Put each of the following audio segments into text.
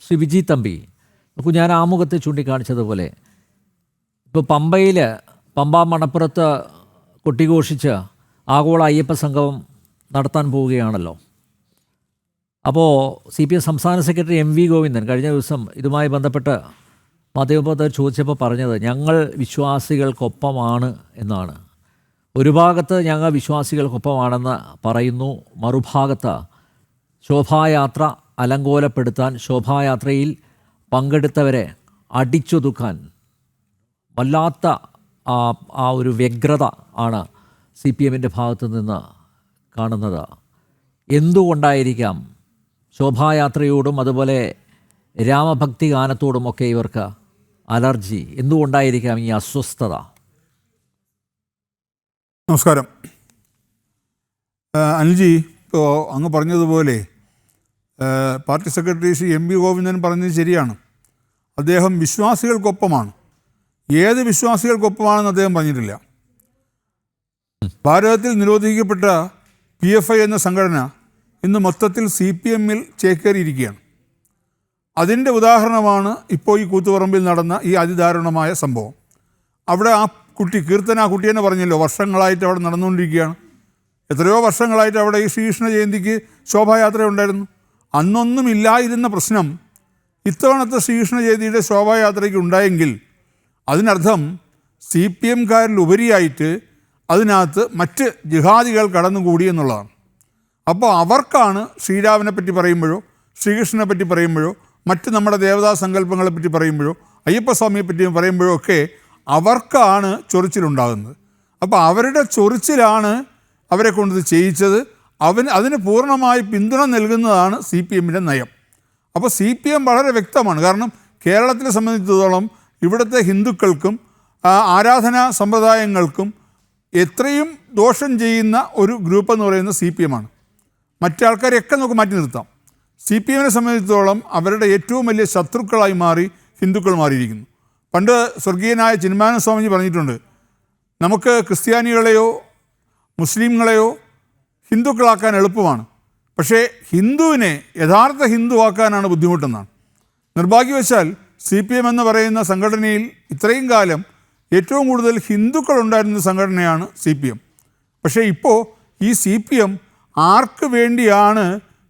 ശ്രീ വിജി തമ്പി, അപ്പോൾ ഞാൻ ആമുഖത്തെ ചൂണ്ടിക്കാണിച്ചതുപോലെ ഇപ്പോൾ പമ്പ മണപ്പുറത്ത് കൊട്ടിഘോഷിച്ച് ആഗോള അയ്യപ്പ സംഗമം നടത്താൻ പോവുകയാണല്ലോ. അപ്പോൾ CPM സംസ്ഥാന സെക്രട്ടറി MV ഗോവിന്ദൻ കഴിഞ്ഞ ദിവസം ഇതുമായി ബന്ധപ്പെട്ട് മാധ്യമപ്രവർത്തകർ ചോദിച്ചപ്പോൾ പറഞ്ഞത് ഞങ്ങൾ വിശ്വാസികൾക്കൊപ്പമാണ് എന്നാണ്. ഒരു ഭാഗത്ത് ഞങ്ങൾ വിശ്വാസികൾക്കൊപ്പമാണെന്ന് പറയുന്നു, മറുഭാഗത്ത് ശോഭായാത്ര അലങ്കോലപ്പെടുത്താൻ, ശോഭായാത്രയിൽ പങ്കെടുത്തവരെ അടിച്ചൊതുക്കാൻ വല്ലാത്ത ആ ഒരു വ്യഗ്രത ആണ് CPMൻ്റെ ഭാഗത്തു നിന്ന് കാണുന്നത്. എന്തുകൊണ്ടായിരിക്കാം ശോഭായാത്രയോടും അതുപോലെ രാമഭക്തി ഗാനത്തോടുമൊക്കെ ഇവർക്ക് അലർജി? എന്തുകൊണ്ടായിരിക്കാം ഈ അസ്വസ്ഥത? നമസ്കാരം അനിൽജി, ഇപ്പോൾ അങ്ങ് പറഞ്ഞതുപോലെ party secretary Shri MV Govindan പറഞ്ഞത് ശരിയാണ്. അദ്ദേഹം വിശ്വാസികൾക്കൊപ്പമാണ്. ഏത് വിശ്വാസികൾക്കൊപ്പമാണെന്ന് അദ്ദേഹം പറഞ്ഞിട്ടില്ല. ഭാരതത്തിൽ നിരോധിക്കപ്പെട്ട PFI എന്ന സംഘടന ഇന്ന് മൊത്തത്തിൽ CPMൽ ചേക്കേറിയിരിക്കുകയാണ്. അതിൻ്റെ ഉദാഹരണമാണ് ഇപ്പോൾ ഈ കൂത്തുപറമ്പിൽ നടന്ന ഈ അതിദാരുണമായ സംഭവം. അവിടെ ആ കീർത്തന കുട്ടി തന്നെ പറഞ്ഞല്ലോ, വർഷങ്ങളായിട്ട് അവിടെ നടന്നുകൊണ്ടിരിക്കുകയാണ്. എത്രയോ വർഷങ്ങളായിട്ട് അവിടെ ഈ ശ്രീകൃഷ്ണ ജയന്തിക്ക് ശോഭായാത്ര ഉണ്ടായിരുന്നു. അന്നൊന്നും ഇല്ലായിരുന്ന പ്രശ്നം ഇത്തവണത്തെ ശ്രീകൃഷ്ണ ജയന്തിയുടെ ശോഭായാത്രയ്ക്ക് ഉണ്ടായെങ്കിൽ അതിനർത്ഥം CPMകാരിലുപരിയായിട്ട് അതിനകത്ത് മറ്റ് ജിഹാദികൾ കടന്നുകൂടി എന്നുള്ളതാണ്. അപ്പോൾ അവർക്കാണ് ശ്രീരാമനെ പറ്റി പറയുമ്പോഴോ ശ്രീകൃഷ്ണനെ പറ്റി പറയുമ്പോഴോ മറ്റ് നമ്മുടെ ദേവതാ സങ്കല്പങ്ങളെ പറ്റി പറയുമ്പോഴോ അയ്യപ്പസ്വാമിയെ പറ്റി പറയുമ്പോഴോ ഒക്കെ അവർക്കാണ് ചൊറിച്ചിലുണ്ടാകുന്നത്. അപ്പോൾ അവരുടെ ചൊറിച്ചിലാണ് അവരെ കൊണ്ടത് ചെയ്യിച്ചത്. അതിന് പൂർണ്ണമായി പിന്തുണ നൽകുന്നതാണ് CPMൻ്റെ നയം. അപ്പോൾ CPM വളരെ വ്യക്തമാണ്. കാരണം കേരളത്തിനെ സംബന്ധിച്ചിടത്തോളം ഇവിടുത്തെ ഹിന്ദുക്കൾക്കും ആരാധനാ സമ്പ്രദായങ്ങൾക്കും എത്രയും ദോഷം ചെയ്യുന്ന ഒരു ഗ്രൂപ്പ് എന്ന് പറയുന്നത് CPM ആണ്. മറ്റാൾക്കാരെയൊക്കെ നമുക്ക് മാറ്റി നിർത്താം. CPMനെ സംബന്ധിച്ചിടത്തോളം അവരുടെ ഏറ്റവും വലിയ ശത്രുക്കളായി മാറി ഹിന്ദുക്കൾ മാറിയിരിക്കുന്നു. പണ്ട് സ്വർഗീയനായ ചിന്മാനന്ദ സ്വാമിജി പറഞ്ഞിട്ടുണ്ട്, നമുക്ക് ക്രിസ്ത്യാനികളെയോ മുസ്ലിങ്ങളെയോ ഹിന്ദുക്കളാക്കാൻ എളുപ്പമാണ്, പക്ഷേ ഹിന്ദുവിനെ യഥാർത്ഥ ഹിന്ദുവാക്കാനാണ് ബുദ്ധിമുട്ടെന്നാണ്. നിർഭാഗ്യവശാൽ CPM എന്ന് പറയുന്ന സംഘടനയിൽ ഇത്രയും കാലം ഏറ്റവും കൂടുതൽ ഹിന്ദുക്കൾ ഉണ്ടായിരുന്ന സംഘടനയാണ് CPM. പക്ഷേ ഇപ്പോൾ ഈ CPM ആർക്ക് വേണ്ടിയാണ്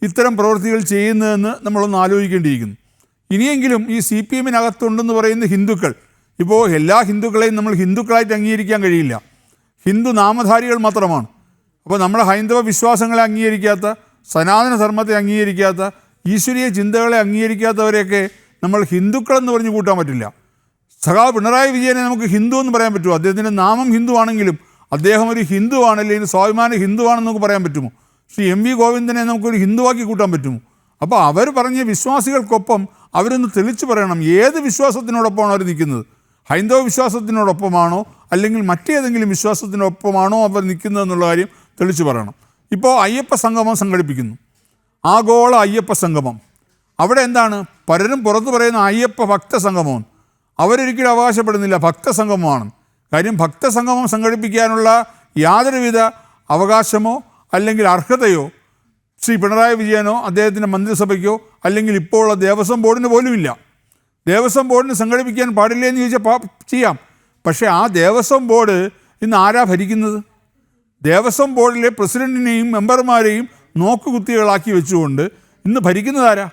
ഇത്തരം പ്രവൃത്തികൾ ചെയ്യുന്നതെന്ന് നമ്മളൊന്ന് ആലോചിക്കേണ്ടിയിരിക്കുന്നു. ഇനിയെങ്കിലും ഈ CPMനകത്തുണ്ടെന്ന് പറയുന്ന ഹിന്ദുക്കൾ, ഇപ്പോൾ എല്ലാ ഹിന്ദുക്കളെയും നമ്മൾ ഹിന്ദുക്കളായിട്ട് അംഗീകരിക്കാൻ കഴിയില്ല. ഹിന്ദു നാമധാരികൾ മാത്രമാണ്. അപ്പോൾ നമ്മുടെ ഹൈന്ദവ വിശ്വാസങ്ങളെ അംഗീകരിക്കാത്ത, സനാതന ധർമ്മത്തെ അംഗീകരിക്കാത്ത, ഈശ്വരീയ ചിന്തകളെ അംഗീകരിക്കാത്തവരെയൊക്കെ നമ്മൾ ഹിന്ദുക്കളെന്ന് പറഞ്ഞു കൂട്ടാൻ പറ്റില്ല. സഖാവ് പിണറായി വിജയനെ നമുക്ക് ഹിന്ദു എന്ന് പറയാൻ പറ്റുമോ? അദ്ദേഹത്തിൻ്റെ നാമം ഹിന്ദു ആണെങ്കിലും അദ്ദേഹം ഒരു ഹിന്ദുവാണ്, അല്ലെങ്കിൽ സ്വാഭിമാന ഹിന്ദുവാണെന്ന് നമുക്ക് പറയാൻ പറ്റുമോ? ശ്രീ MV ഗോവിന്ദനെ നമുക്കൊരു ഹിന്ദുവാക്കി കൂട്ടാൻ പറ്റുമോ? അപ്പോൾ അവർ പറഞ്ഞ വിശ്വാസികൾക്കൊപ്പം അവരൊന്ന് തെളിച്ചു പറയണം, ഏത് വിശ്വാസത്തിനോടൊപ്പമാണോ അവർ നിൽക്കുന്നത്? ഹൈന്ദവ വിശ്വാസത്തിനോടൊപ്പമാണോ അല്ലെങ്കിൽ മറ്റേതെങ്കിലും വിശ്വാസത്തിനൊപ്പമാണോ അവർ നിൽക്കുന്നതെന്നുള്ള കാര്യം തെളിച്ചു പറയണം. ഇപ്പോൾ അയ്യപ്പ സംഗമം സംഘടിപ്പിക്കുന്നു, ആഗോള അയ്യപ്പ സംഗമം. അവിടെ എന്താണ് പലരും പുറത്ത് പറയുന്ന അയ്യപ്പ ഭക്തസംഗമം? അവരൊരിക്കലും അവകാശപ്പെടുന്നില്ല ഭക്തസംഗമമാണ്. കാര്യം ഭക്തസംഗമം സംഘടിപ്പിക്കാനുള്ള യാതൊരുവിധ അവകാശമോ അല്ലെങ്കിൽ അർഹതയോ ശ്രീ പിണറായി വിജയനോ അദ്ദേഹത്തിൻ്റെ മന്ത്രിസഭയ്ക്കോ അല്ലെങ്കിൽ ഇപ്പോൾ ഉള്ള ദേവസ്വം ബോർഡിന് പോലുമില്ല. ദേവസ്വം ബോർഡിന് സംഘടിപ്പിക്കാൻ പാടില്ല എന്ന് ചോദിച്ചാൽ ചെയ്യാം. പക്ഷേ ആ ദേവസ്വം ബോർഡ് ഇന്ന് ആരാ ഭരിക്കുന്നത്? ദേവസ്വം ബോർഡിലെ പ്രസിഡൻറ്റിനെയും മെമ്പർമാരെയും നോക്കുകുത്തികളാക്കി വെച്ചുകൊണ്ട് ഇന്ന് ഭരിക്കുന്നതാരാ?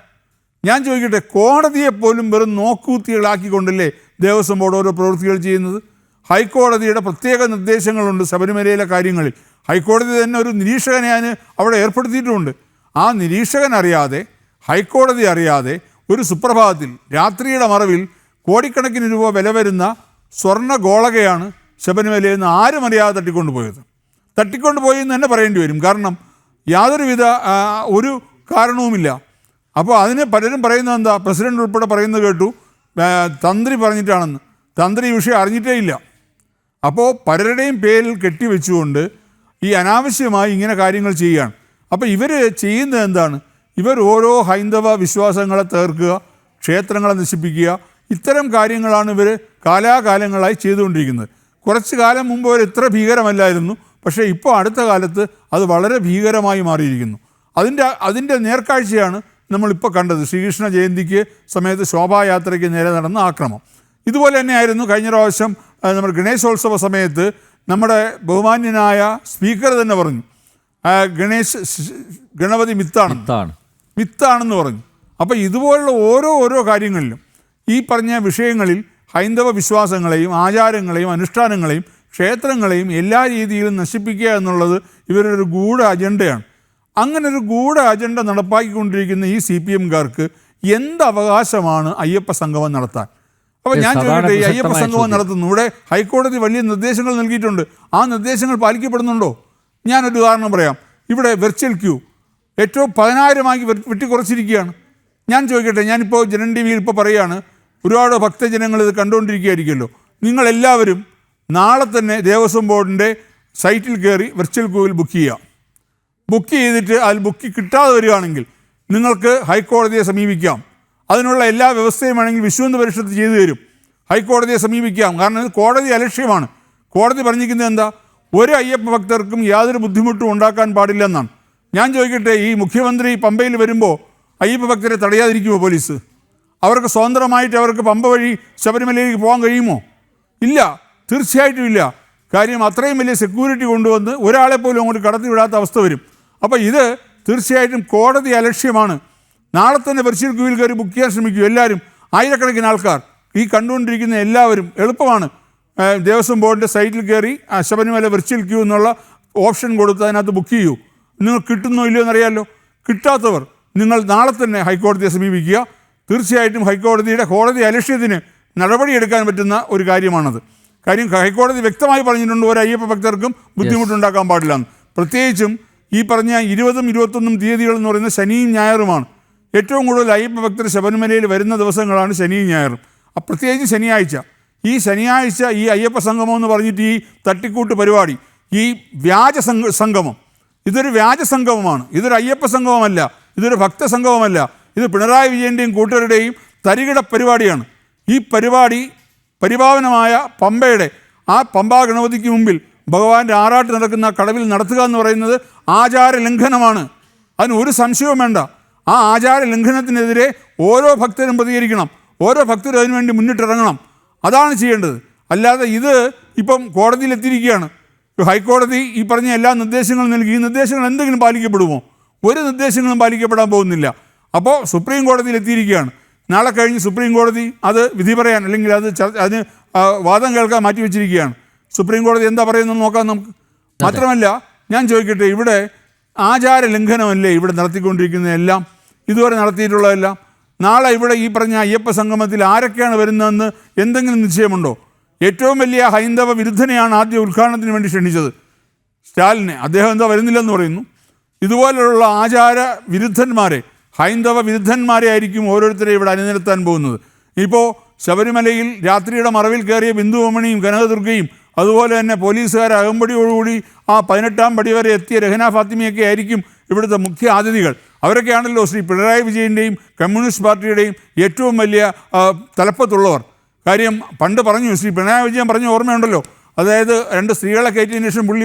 ഞാൻ ചോദിക്കട്ടെ, കോടതിയെപ്പോലും വെറും നോക്കുകുത്തികളാക്കിക്കൊണ്ടല്ലേ ദേവസ്വം ബോർഡ് ഓരോ പ്രവൃത്തികൾ ചെയ്യുന്നത്? ഹൈക്കോടതിയുടെ പ്രത്യേക നിർദ്ദേശങ്ങളുണ്ട് ശബരിമലയിലെ കാര്യങ്ങളിൽ. ഹൈക്കോടതി തന്നെ ഒരു നിരീക്ഷകനെ അതിന് അവിടെ ഏർപ്പെടുത്തിയിട്ടുമുണ്ട്. ആ നിരീക്ഷകൻ അറിയാതെ, ഹൈക്കോടതി അറിയാതെ ഒരു സുപ്രഭാതത്തിൽ രാത്രിയുടെ മറവിൽ കോടിക്കണക്കിന് രൂപ വില വരുന്ന സ്വർണ്ണ ഗോളകയാണ് ശബരിമലയിൽ നിന്ന് ആരും അറിയാതെ തട്ടിക്കൊണ്ടുപോയി എന്ന് തന്നെ പറയേണ്ടി വരും. കാരണം യാതൊരുവിധ ഒരു കാരണവുമില്ല. അപ്പോൾ അതിന് പലരും പറയുന്നത് എന്താ, പ്രസിഡന്റ് ഉൾപ്പെടെ പറയുന്നത് കേട്ടു, തന്ത്രി പറഞ്ഞിട്ടാണെന്ന്. തന്ത്രി ഈ വിഷയം അറിഞ്ഞിട്ടേ ഇല്ല. അപ്പോൾ പലരുടെയും പേരിൽ കെട്ടിവെച്ചുകൊണ്ട് ഈ അനാവശ്യമായി ഇങ്ങനെ കാര്യങ്ങൾ ചെയ്യുകയാണ്. അപ്പോൾ ഇവർ ചെയ്യുന്നത് എന്താണ്? ഇവർ ഓരോ ഹൈന്ദവ വിശ്വാസങ്ങളെ തകർക്കുക, ക്ഷേത്രങ്ങളെ നശിപ്പിക്കുക, ഇത്തരം കാര്യങ്ങളാണ് ഇവർ കാലാകാലങ്ങളായി ചെയ്തുകൊണ്ടിരിക്കുന്നത്. കുറച്ച് കാലം മുമ്പ് അവർ ഇത്ര ഭീകരമല്ലായിരുന്നു, പക്ഷേ ഇപ്പോൾ അടുത്ത കാലത്ത് അത് വളരെ ഭീകരമായി മാറിയിരിക്കുന്നു. അതിൻ്റെ നേർക്കാഴ്ചയാണ് നമ്മളിപ്പോൾ കണ്ടത് ശ്രീകൃഷ്ണ ജയന്തിക്ക് സമയത്ത് ശോഭായാത്രയ്ക്ക് നേരെ നടന്ന ആക്രമം. ഇതുപോലെ തന്നെയായിരുന്നു കഴിഞ്ഞ പ്രാവശ്യം നമ്മുടെ ഗണേശോത്സവ സമയത്ത് നമ്മുടെ ബഹുമാന്യനായ സ്പീക്കർ തന്നെ പറഞ്ഞു ഗണപതി മിത്താണെന്ന് പറഞ്ഞു. അപ്പോൾ ഇതുപോലുള്ള ഓരോ കാര്യങ്ങളിലും ഈ പറഞ്ഞ വിഷയങ്ങളിൽ ഹൈന്ദവ വിശ്വാസങ്ങളെയും ആചാരങ്ങളെയും അനുഷ്ഠാനങ്ങളെയും ക്ഷേത്രങ്ങളെയും എല്ലാ രീതിയിലും നശിപ്പിക്കുക എന്നുള്ളത് ഇവരുടെ ഒരു ഗൂഢ അജണ്ടയാണ്. അങ്ങനെ ഒരു ഗൂഢ അജണ്ട നടപ്പാക്കിക്കൊണ്ടിരിക്കുന്ന ഈ CPM-കാർക്ക് എന്ത് അവകാശമാണ് അയ്യപ്പ സംഗമം നടത്താൻ? അപ്പോൾ ഞാൻ ചോദിക്കട്ടെ, ഈ അയ്യപ്പ സംഗമം നടത്തുന്നു, ഇവിടെ ഹൈക്കോടതി വലിയ നിർദ്ദേശങ്ങൾ നൽകിയിട്ടുണ്ട്, ആ നിർദ്ദേശങ്ങൾ പാലിക്കപ്പെടുന്നുണ്ടോ? ഞാനൊരു ഉദാഹരണം പറയാം. ഇവിടെ വെർച്വൽ ക്യൂ ഏറ്റവും 10,000 വെട്ടിക്കുറച്ചിരിക്കുകയാണ്. ഞാൻ ചോദിക്കട്ടെ, ഞാനിപ്പോൾ ജനൻ TV യിൽ ഇപ്പോൾ പറയുകയാണ്, ഒരുപാട് ഭക്തജനങ്ങൾ ഇത് കണ്ടുകൊണ്ടിരിക്കുകയായിരിക്കുമല്ലോ, നിങ്ങളെല്ലാവരും നാളെ തന്നെ ദേവസ്വം ബോർഡിൻ്റെ സൈറ്റിൽ കയറി വെർച്വൽ ക്യൂവിൽ ബുക്ക് ചെയ്തിട്ട് അതിൽ ബുക്ക് കിട്ടാതെ വരികയാണെങ്കിൽ നിങ്ങൾക്ക് ഹൈക്കോടതിയെ സമീപിക്കാം. അതിനുള്ള എല്ലാ വ്യവസ്ഥയും വേണമെങ്കിൽ വിശ്വഹിന്ദു പരിഷത്ത് ചെയ്തു തരും. ഹൈക്കോടതിയെ സമീപിക്കാം. കാരണം ഇത് കോടതി അലക്ഷ്യമാണ്. കോടതി പറഞ്ഞിരിക്കുന്നത് എന്താ? ഒരു അയ്യപ്പ ഭക്തർക്കും യാതൊരു ബുദ്ധിമുട്ടും ഉണ്ടാക്കാൻ പാടില്ലെന്നാണ്. ഞാൻ ചോദിക്കട്ടെ, ഈ മുഖ്യമന്ത്രി പമ്പയിൽ വരുമ്പോൾ അയ്യപ്പ ഭക്തരെ തടയാതിരിക്കുമോ പോലീസ്? അവർക്ക് സ്വതന്ത്രമായിട്ട് അവർക്ക് പമ്പ വഴി ശബരിമലയിലേക്ക് പോകാൻ കഴിയുമോ? ഇല്ല, തീർച്ചയായിട്ടും ഇല്ല. കാര്യം അത്രയും വലിയ സെക്യൂരിറ്റി കൊണ്ടുവന്ന് ഒരാളെ പോലും അങ്ങോട്ട് കടത്തി വിടാത്ത അവസ്ഥ വരും. അപ്പോൾ ഇത് തീർച്ചയായിട്ടും കോടതി അലക്ഷ്യമാണ്. നാളെ തന്നെ വെർച്വൽ ക്യൂവിൽ കയറി ബുക്ക് ചെയ്യാൻ ശ്രമിക്കൂ എല്ലാവരും, ആയിരക്കണക്കിന് ആൾക്കാർ, ഈ കണ്ടുകൊണ്ടിരിക്കുന്ന എല്ലാവരും. എളുപ്പമാണ്. ദേവസ്വം ബോർഡിൻ്റെ സൈറ്റിൽ കയറി ശബരിമല വെർച്വൽ ക്യൂ എന്നുള്ള ഓപ്ഷൻ കൊടുത്ത് അതിനകത്ത് ബുക്ക് ചെയ്യൂ. നിങ്ങൾ കിട്ടുന്നോ ഇല്ലയോ എന്നറിയാമല്ലോ. കിട്ടാത്തവർ നിങ്ങൾ നാളെ തന്നെ ഹൈക്കോടതിയെ സമീപിക്കുക. തീർച്ചയായിട്ടും കോടതി അലക്ഷ്യത്തിന് നടപടിയെടുക്കാൻ പറ്റുന്ന ഒരു കാര്യമാണത്. കാര്യം ഹൈക്കോടതി വ്യക്തമായി പറഞ്ഞിട്ടുണ്ട്, ഒരു അയ്യപ്പ ഭക്തർക്കും ബുദ്ധിമുട്ടുണ്ടാക്കാൻ പാടില്ല എന്ന്. പ്രത്യേകിച്ചും ഈ പറഞ്ഞ 20, 21 തീയതികൾ എന്ന് പറയുന്നത് ശനിയും ഞായറുമാണ്. ഏറ്റവും കൂടുതൽ അയ്യപ്പ ഭക്തർ ശബരിമലയിൽ വരുന്ന ദിവസങ്ങളാണ് ശനിയും ഞായറും. പ്രത്യേകിച്ച് ശനിയാഴ്ച. ഈ ശനിയാഴ്ച ഈ അയ്യപ്പ സംഗമം എന്ന് പറഞ്ഞിട്ട് ഈ തട്ടിക്കൂട്ട് പരിപാടി, ഈ വ്യാജ സംഗമം, ഇതൊരു വ്യാജ സംഗമമാണ്. ഇതൊരു അയ്യപ്പ സംഗമമല്ല, ഇതൊരു ഭക്ത സംഗമമല്ല. ഇത് പിണറായി വിജയൻ്റെയും കൂട്ടരുടെയും തരികിട പരിപാടിയാണ്. ഈ പരിപാടി പരിപാവനമായ പമ്പയുടെ ആ പമ്പാ ഗണപതിക്ക് മുമ്പിൽ ഭഗവാന്റെ ആറാട്ട് നടക്കുന്ന കടവിൽ നടത്തുക എന്ന് പറയുന്നത് ആചാര ലംഘനമാണ്. അതിന് ഒരു സംശയവും വേണ്ട. ആ ആചാര ലംഘനത്തിനെതിരെ ഓരോ ഭക്തരും പ്രതികരിക്കണം, ഓരോ ഭക്തരും അതിനുവേണ്ടി മുന്നിട്ടിറങ്ങണം. അതാണ് ചെയ്യേണ്ടത്. അല്ലാതെ ഇത് ഇപ്പം കോടതിയിലെത്തിയിരിക്കുകയാണ്. ഹൈക്കോടതി ഈ പറഞ്ഞ എല്ലാ നിർദ്ദേശങ്ങളും നൽകി. ഈ നിർദ്ദേശങ്ങൾ എന്തെങ്കിലും പാലിക്കപ്പെടുമോ? ഒരു നിർദ്ദേശങ്ങളും പാലിക്കപ്പെടാൻ പോകുന്നില്ല. അപ്പോൾ സുപ്രീം കോടതിയിലെത്തിയിരിക്കുകയാണ്. നാളെ കഴിഞ്ഞ് സുപ്രീം കോടതി അത് വിധി പറയാൻ, അല്ലെങ്കിൽ അതിന് വാദം കേൾക്കാൻ മാറ്റിവെച്ചിരിക്കുകയാണ്. സുപ്രീം കോടതി എന്താ പറയുന്നത് നോക്കാം നമുക്ക്. മാത്രമല്ല ഞാൻ ചോദിക്കട്ടെ, ഇവിടെ ആചാര ലംഘനമല്ലേ ഇവിടെ നടത്തിക്കൊണ്ടിരിക്കുന്നതെല്ലാം, ഇതുവരെ നടത്തിയിട്ടുള്ളതെല്ലാം? നാളെ ഇവിടെ ഈ പറഞ്ഞ അയ്യപ്പ സംഗമത്തിൽ ആരൊക്കെയാണ് വരുന്നതെന്ന് എന്തെങ്കിലും നിശ്ചയമുണ്ടോ? ഏറ്റവും വലിയ ഹൈന്ദവ വിരുദ്ധനെയാണ് ആദ്യം ഉദ്ഘാടനത്തിന് വേണ്ടി ക്ഷണിച്ചത്, സ്റ്റാലിനെ. അദ്ദേഹം എന്താ വരുന്നില്ലെന്ന് പറയുന്നു. ഇതുപോലുള്ള ആചാര വിരുദ്ധന്മാരെ, ഹൈന്ദവ വിരുദ്ധന്മാരെ ആയിരിക്കും ഓരോരുത്തരെ ഇവിടെ അണിനിരത്താൻ പോകുന്നത്. ഇപ്പോൾ ശബരിമലയിൽ രാത്രിയുടെ മറവിൽ കയറിയ ബിന്ദുവമണിയും കനകദുർഗയും അതുപോലെ തന്നെ പോലീസുകാർ അകമ്പടിയോടുകൂടി ആ 18-ാം പടി വരെ എത്തിയ രഹന ഫാത്തിമയൊക്കെ ആയിരിക്കും ഇവിടുത്തെ മുഖ്യ അതിഥികൾ. അവരൊക്കെയാണല്ലോ ശ്രീ പിണറായി വിജയൻ്റെയും കമ്മ്യൂണിസ്റ്റ് പാർട്ടിയുടെയും ഏറ്റവും വലിയ തലപ്പത്തുള്ളവർ. കാര്യം പണ്ട് പറഞ്ഞു, ശ്രീ പിണറായി വിജയൻ പറഞ്ഞ ഓർമ്മയുണ്ടല്ലോ, അതായത് 2 സ്ത്രീകളെ കയറ്റിയതിന് ശേഷം പുള്ളി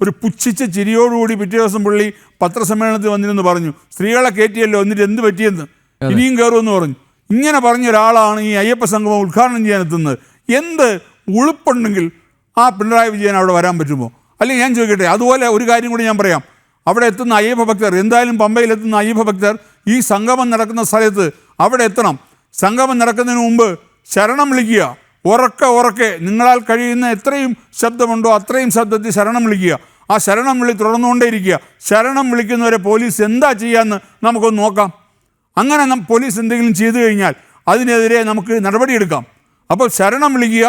ഒരു പുച്ഛിച്ച ചിരിയോടുകൂടി പിറ്റേ ദിവസം പുള്ളി പത്രസമ്മേളനത്തിൽ വന്നിരുന്നു പറഞ്ഞു, സ്ത്രീകളെ കയറ്റിയല്ലോ, എന്നിട്ട് എന്ത് പറ്റിയെന്ന്, ഇനിയും കയറുമെന്ന് പറഞ്ഞു. ഇങ്ങനെ പറഞ്ഞ ഒരാളാണ് ഈ അയ്യപ്പ സംഗമം ഉദ്ഘാടനം ചെയ്യാനെത്തുന്നത്. എന്ത് ഉളുപ്പുണ്ടെങ്കിൽ ആ പിണറായി വിജയൻ അവിടെ വരാൻ പറ്റുമോ? അല്ലെങ്കിൽ ഞാൻ ചോദിക്കട്ടെ, അതുപോലെ ഒരു കാര്യം കൂടി ഞാൻ പറയാം. അവിടെ എത്തുന്ന അയ്യപ്പ ഭക്തർ, എന്തായാലും പമ്പയിലെത്തുന്ന അയ്യപ്പ ഭക്തർ ഈ സംഗമം നടക്കുന്ന സ്ഥലത്ത് അവിടെ എത്തണം. സംഗമം നടക്കുന്നതിന് മുമ്പ് ശരണം വിളിക്കുക, ഉറക്കെ നിങ്ങളാൽ കഴിയുന്ന എത്രയും ശബ്ദമുണ്ടോ അത്രയും ശബ്ദത്തിൽ ശരണം വിളിക്കുക. ആ ശരണം വിളി തുടർന്നുകൊണ്ടേയിരിക്കുക. ശരണം വിളിക്കുന്നവരെ പോലീസ് എന്താ ചെയ്യാമെന്ന് നമുക്കൊന്ന് നോക്കാം. അങ്ങനെ പോലീസ് എന്തെങ്കിലും ചെയ്തു കഴിഞ്ഞാൽ അതിനെതിരെ നമുക്ക് നടപടിയെടുക്കാം. അപ്പോൾ ശരണം വിളിക്കുക,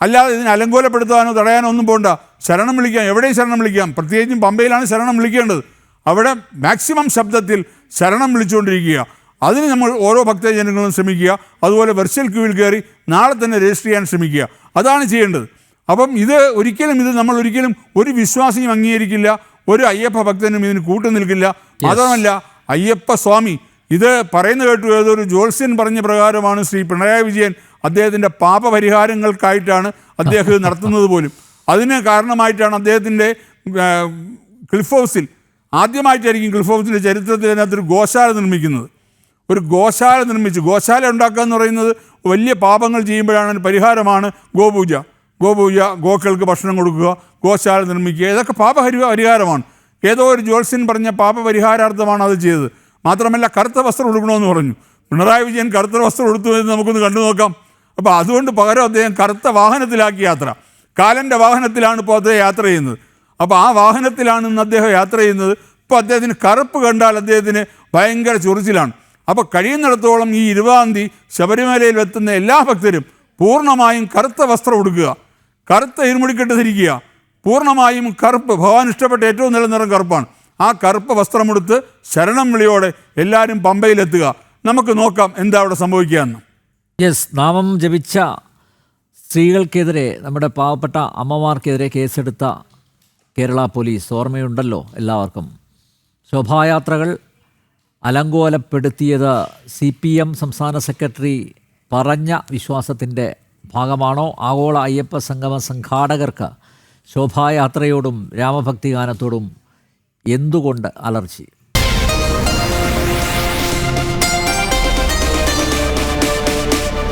അല്ലാതെ ഇതിനെ അലങ്കോലപ്പെടുത്താനോ തടയാനോ ഒന്നും പോകണ്ട. ശരണം വിളിക്കാം, എവിടെയും ശരണം വിളിക്കാം. പ്രത്യേകിച്ചും പമ്പയിലാണ് ശരണം വിളിക്കേണ്ടത്. അവിടെ മാക്സിമം ശബ്ദത്തിൽ ശരണം വിളിച്ചുകൊണ്ടിരിക്കുക. അതിന് നമ്മൾ ഓരോ ഭക്തജനങ്ങളും ശ്രമിക്കുക. അതുപോലെ വെർച്വൽ ക്യൂവിൽ കയറി നാളെ തന്നെ രജിസ്റ്റർ ചെയ്യാൻ ശ്രമിക്കുക. അതാണ് ചെയ്യേണ്ടത്. അപ്പം നമ്മൾ ഒരിക്കലും ഒരു വിശ്വാസിയും അംഗീകരിക്കില്ല, ഒരു അയ്യപ്പ ഭക്തനും ഇതിന് കൂട്ടുനിൽക്കില്ല. മാത്രമല്ല അയ്യപ്പ സ്വാമി ഇത് പറയുന്ന കേട്ടു, ഏതൊരു ജ്യോത്സ്യൻ പറഞ്ഞ പ്രകാരമാണ് ശ്രീ പിണറായി വിജയൻ അദ്ദേഹത്തിൻ്റെ പാപപരിഹാരങ്ങൾക്കായിട്ടാണ് അദ്ദേഹം ഇത് നടത്തുന്നത് പോലും. അതിന് കാരണമായിട്ടാണ് അദ്ദേഹത്തിൻ്റെ ക്ലിഫ് ഹൗസിൽ ആദ്യമായിട്ടായിരിക്കും ക്ലിഫ് ഹൗസിൻ്റെ ചരിത്രത്തിൽ അതിനകത്തൊരു ഗോശാല നിർമ്മിക്കുന്നത്. ഒരു ഗോശാല നിർമ്മിച്ചു. ഗോശാല ഉണ്ടാക്കുക എന്ന് പറയുന്നത് വലിയ പാപങ്ങൾ ചെയ്യുമ്പോഴാണ് അതിന് പരിഹാരമാണ് ഗോപൂജ. ഗോക്കൾക്ക് ഭക്ഷണം കൊടുക്കുക, ഗോശാല നിർമ്മിക്കുക, ഇതൊക്കെ പരിഹാരമാണ്. ഏതോ ഒരു ജ്യോത്സ്യൻ പറഞ്ഞ പാപപരിഹാരാർത്ഥമാണ് അത് ചെയ്തത്. മാത്രമല്ല കറുത്ത വസ്ത്രം ഉടുക്കണമെന്ന് പറഞ്ഞു. പിണറായി വിജയൻ കറുത്ത വസ്ത്രം ഉടുത്തു എന്ന് നമുക്കൊന്ന് കണ്ടു നോക്കാം. അപ്പോൾ അതുകൊണ്ട് പകരം അദ്ദേഹം കറുത്ത വാഹനത്തിലാക്കി യാത്ര, കാലൻ്റെ വാഹനത്തിലാണ് ഇപ്പോൾ അദ്ദേഹം യാത്ര ചെയ്യുന്നത്. അപ്പോൾ ആ വാഹനത്തിലാണ് ഇന്ന് അദ്ദേഹം യാത്ര ചെയ്യുന്നത്. ഇപ്പോൾ അദ്ദേഹത്തിന് കറുപ്പ് കണ്ടാൽ അദ്ദേഹത്തിന് ഭയങ്കര ചൊറിച്ചിലാണ്. അപ്പോൾ കഴിയുന്നിടത്തോളം ഈ 20-ാം തീയതി ശബരിമലയിൽ എത്തുന്ന എല്ലാ ഭക്തരും പൂർണ്ണമായും കറുത്ത വസ്ത്രം ഉടുക്കുക, കറുത്ത ഇരുമുടിക്കെട്ട് ധരിക്കുക, പൂർണ്ണമായും കറുപ്പ്. ഭഗവാൻ ഇഷ്ടപ്പെട്ട ഏറ്റവും നല്ല നിറം കറുപ്പാണ്. ആ കറുപ്പ് വസ്ത്രമെടുത്ത് ശരണം വിളിയോടെ എല്ലാവരും പമ്പയിലെത്തുക. നമുക്ക് നോക്കാം എന്താ അവിടെ സംഭവിക്കുക എന്ന്. യെസ്, നാമം ജപിച്ച സ്ത്രീകൾക്കെതിരെ, നമ്മുടെ പാവപ്പെട്ട അമ്മമാർക്കെതിരെ കേസെടുത്ത കേരള പോലീസ് ഓർമ്മയുണ്ടല്ലോ എല്ലാവർക്കും. ശോഭായാത്രകൾ അലങ്കോലപ്പെടുത്തിയത് CPM സംസ്ഥാന സെക്രട്ടറി പറഞ്ഞ വിശ്വാസത്തിൻ്റെ ഭാഗമാണോ? ആഗോള അയ്യപ്പ സംഗമ സംഘാടകർക്ക് ശോഭായാത്രയോടും രാമഭക്തി ഗാനത്തോടും എന്തുകൊണ്ട് അലർജി?